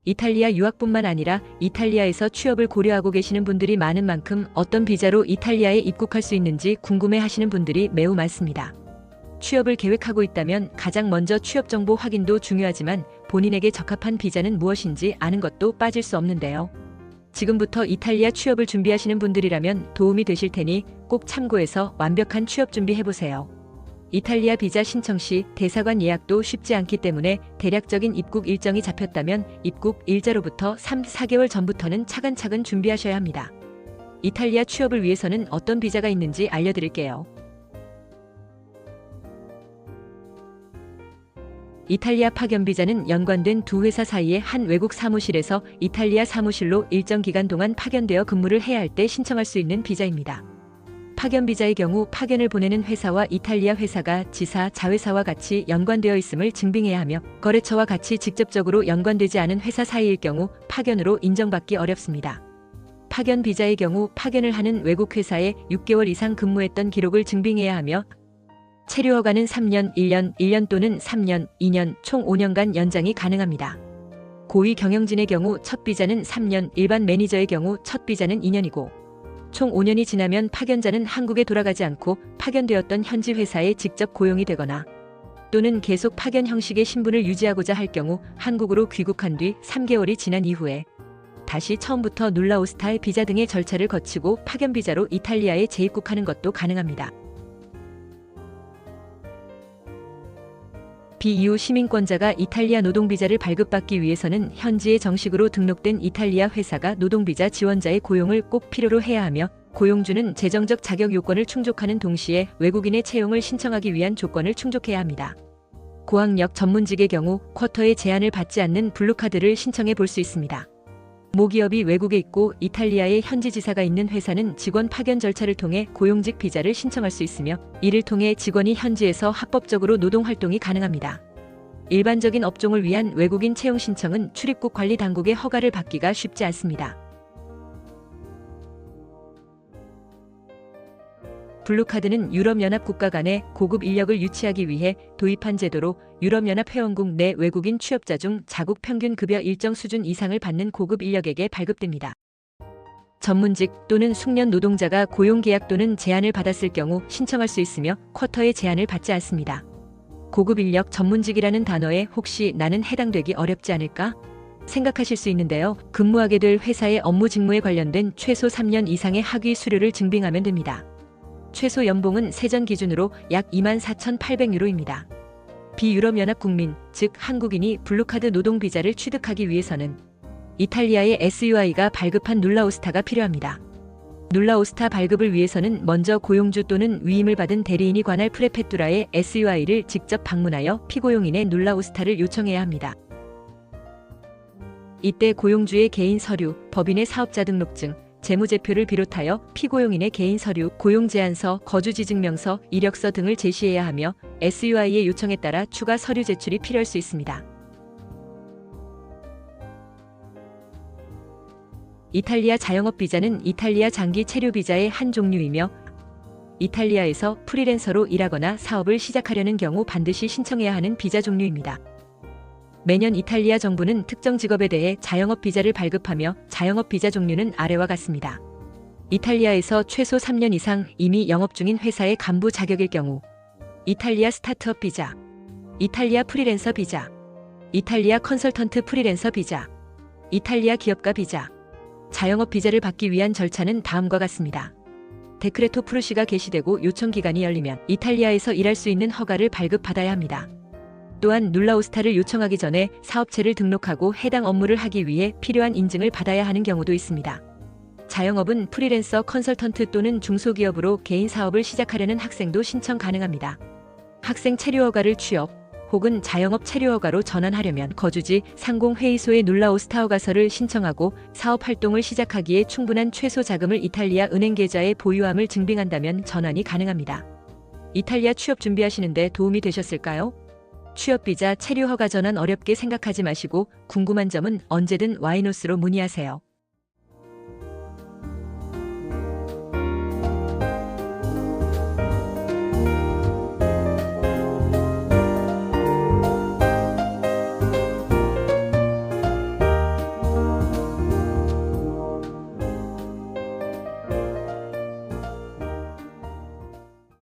이탈리아 유학뿐만 아니라 이탈리아에서 취업을 고려하고 계시는 분들이 많은 만큼 어떤 비자로 이탈리아에 입국할 수 있는지 궁금해 하시는 분들이 매우 많습니다. 취업을 계획하고 있다면 가장 먼저 취업 정보 확인도 중요하지만 본인에게 적합한 비자는 무엇인지 아는 것도 빠질 수 없는데요. 지금부터 이탈리아 취업을 준비하시는 분들이라면 도움이 되실 테니 꼭 참고해서 완벽한 취업 준비해보세요. 이탈리아 비자 신청 시 대사관 예약도 쉽지 않기 때문에 대략적인 입국 일정이 잡혔다면 입국 일자로부터 3-4개월 전부터는 차근차근 준비하셔야 합니다. 이탈리아 취업을 위해서는 어떤 비자가 있는지 알려드릴게요. 이탈리아 파견 비자는 연관된 두 회사 사이의 한 외국 사무실에서 이탈리아 사무실로 일정 기간 동안 파견되어 근무를 해야 할 때 신청할 수 있는 비자입니다. 파견 비자의 경우 파견을 보내는 회사와 이탈리아 회사가 지사, 자회사와 같이 연관되어 있음을 증빙해야 하며 거래처와 같이 직접적으로 연관되지 않은 회사 사이일 경우 파견으로 인정받기 어렵습니다. 파견 비자의 경우 파견을 하는 외국 회사에 6개월 이상 근무했던 기록을 증빙해야 하며 체류 허가는 3년, 1년, 1년 또는 3년, 2년, 총 5년간 연장이 가능합니다. 고위 경영진의 경우 첫 비자는 3년, 일반 매니저의 경우 첫 비자는 2년이고 총 5년이 지나면 파견자는 한국에 돌아가지 않고 파견되었던 현지 회사에 직접 고용이 되거나 또는 계속 파견 형식의 신분을 유지하고자 할 경우 한국으로 귀국한 뒤 3개월이 지난 이후에 다시 처음부터 눌라오스타의 비자 등의 절차를 거치고 파견 비자로 이탈리아에 재입국하는 것도 가능합니다. 비EU 시민권자가 이탈리아 노동비자를 발급받기 위해서는 현지에 정식으로 등록된 이탈리아 회사가 노동비자 지원자의 고용을 꼭 필요로 해야 하며 고용주는 재정적 자격 요건을 충족하는 동시에 외국인의 채용을 신청하기 위한 조건을 충족해야 합니다. 고학력 전문직의 경우 쿼터의 제한을 받지 않는 블루카드를 신청해 볼 수 있습니다. 모기업이 외국에 있고 이탈리아에 현지 지사가 있는 회사는 직원 파견 절차를 통해 고용직 비자를 신청할 수 있으며 이를 통해 직원이 현지에서 합법적으로 노동활동이 가능합니다. 일반적인 업종을 위한 외국인 채용 신청은 출입국 관리 당국의 허가를 받기가 쉽지 않습니다. 블루카드는 유럽연합 국가 간의 고급 인력을 유치하기 위해 도입한 제도로 유럽연합 회원국 내 외국인 취업자 중 자국 평균 급여 일정 수준 이상을 받는 고급 인력에게 발급됩니다. 전문직 또는 숙련 노동자가 고용계약 또는 제한을 받았을 경우 신청할 수 있으며 쿼터의 제한을 받지 않습니다. 고급 인력 전문직이라는 단어에 혹시 나는 해당되기 어렵지 않을까? 생각하실 수 있는데요. 근무하게 될 회사의 업무 직무에 관련된 최소 3년 이상의 학위 수료를 증빙하면 됩니다. 최소 연봉은 세전 기준으로 약 24,800유로입니다. 비유럽연합 국민, 즉 한국인이 블루카드 노동비자를 취득하기 위해서는 이탈리아의 SUI가 발급한 눌라오스타가 필요합니다. 눌라오스타 발급을 위해서는 먼저 고용주 또는 위임을 받은 대리인이 관할 프레페투라의 SUI를 직접 방문하여 피고용인의 눌라오스타를 요청해야 합니다. 이때 고용주의 개인 서류, 법인의 사업자 등록증, 재무제표를 비롯하여 피고용인의 개인 서류, 고용제안서, 거주지증명서, 이력서 등을 제시해야 하며 SUI의 요청에 따라 추가 서류 제출이 필요할 수 있습니다. 이탈리아 자영업 비자는 이탈리아 장기 체류 비자의 한 종류이며 이탈리아에서 프리랜서로 일하거나 사업을 시작하려는 경우 반드시 신청해야 하는 비자 종류입니다. 매년 이탈리아 정부는 특정 직업에 대해 자영업 비자를 발급하며 자영업 비자 종류는 아래와 같습니다. 이탈리아에서 최소 3년 이상 이미 영업 중인 회사의 간부 자격일 경우 이탈리아 스타트업 비자, 이탈리아 프리랜서 비자, 이탈리아 컨설턴트 프리랜서 비자, 이탈리아 기업가 비자. 자영업 비자를 받기 위한 절차는 다음과 같습니다. 데크레토 프루시가 게시되고 요청 기간이 열리면 이탈리아에서 일할 수 있는 허가를 발급받아야 합니다. 또한 눌라오스타를 요청하기 전에 사업체를 등록하고 해당 업무를 하기 위해 필요한 인증을 받아야 하는 경우도 있습니다. 자영업은 프리랜서 컨설턴트 또는 중소기업으로 개인 사업을 시작하려는 학생도 신청 가능합니다. 학생 체류허가를 취업 혹은 자영업 체류허가로 전환하려면 거주지 상공회의소에 눌라오스타 허가서를 신청하고 사업활동을 시작하기에 충분한 최소 자금을 이탈리아 은행 계좌에 보유함을 증빙한다면 전환이 가능합니다. 이탈리아 취업 준비하시는데 도움이 되셨을까요? 취업비자 체류 허가 전환 어렵게 생각하지 마시고 궁금한 점은 언제든 와이노스로 문의하세요.